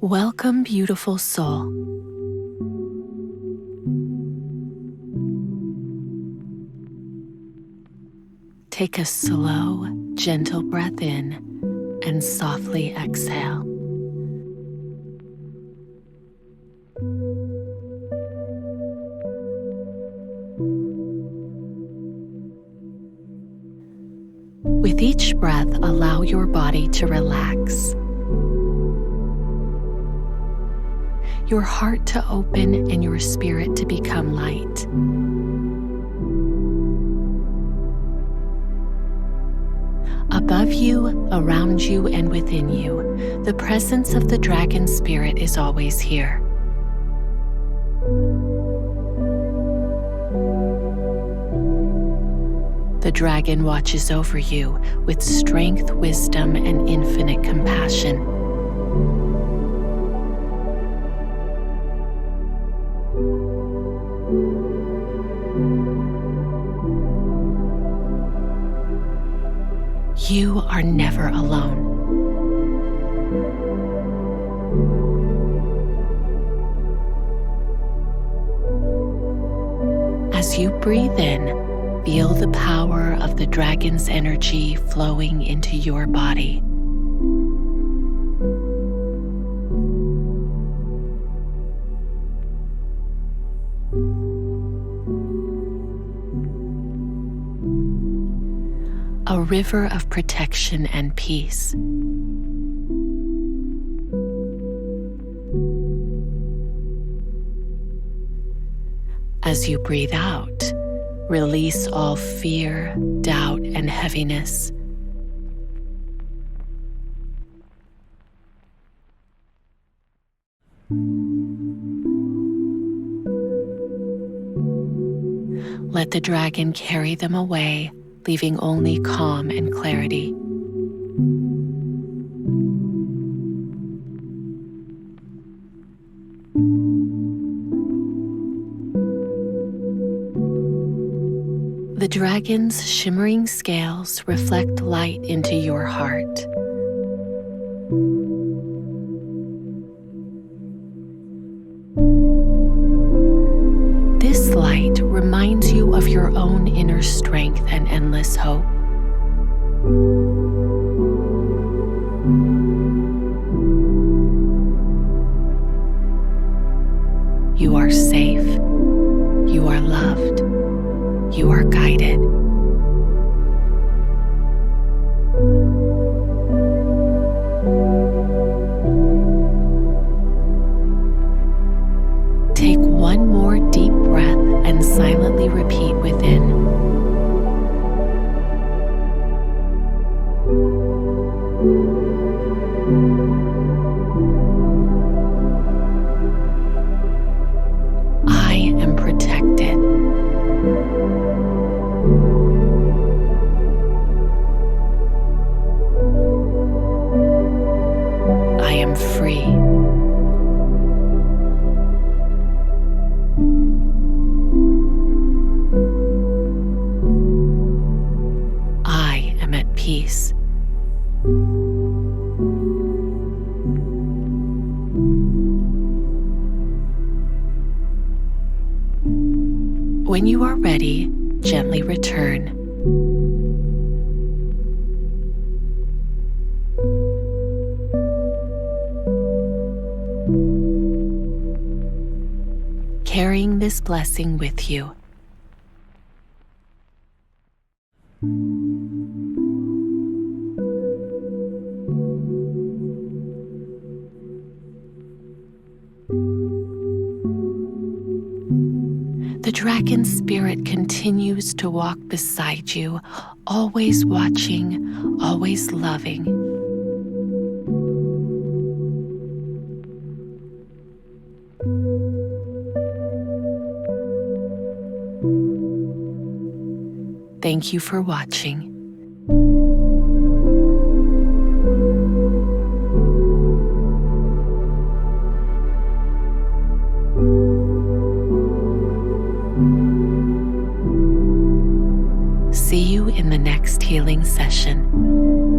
Welcome, beautiful soul. Take a slow, gentle breath in and softly exhale. With each breath, allow your body to relax, your heart to open, and your spirit to become light. Above you, around you, and within you, the presence of the dragon spirit is always here. The dragon watches over you with strength, wisdom, and infinite compassion. You are never alone. As you breathe in, feel the power of the dragon's energy flowing into your body. A river of protection and peace. As you breathe out, release all fear, doubt, and heaviness. Let the dragon carry them away, leaving only calm and clarity. The dragon's shimmering scales reflect light into your heart. This light reminds you of your own inner strength and endless hope. You are safe. You are loved. You are guided. Take one more deep breath and silently repeat within. I am protected. I am free. I am at peace. When you are ready, gently return. Carrying this blessing with you. The dragon spirit continues to walk beside you, always watching, always loving. Thank you for watching. See you in the next healing session.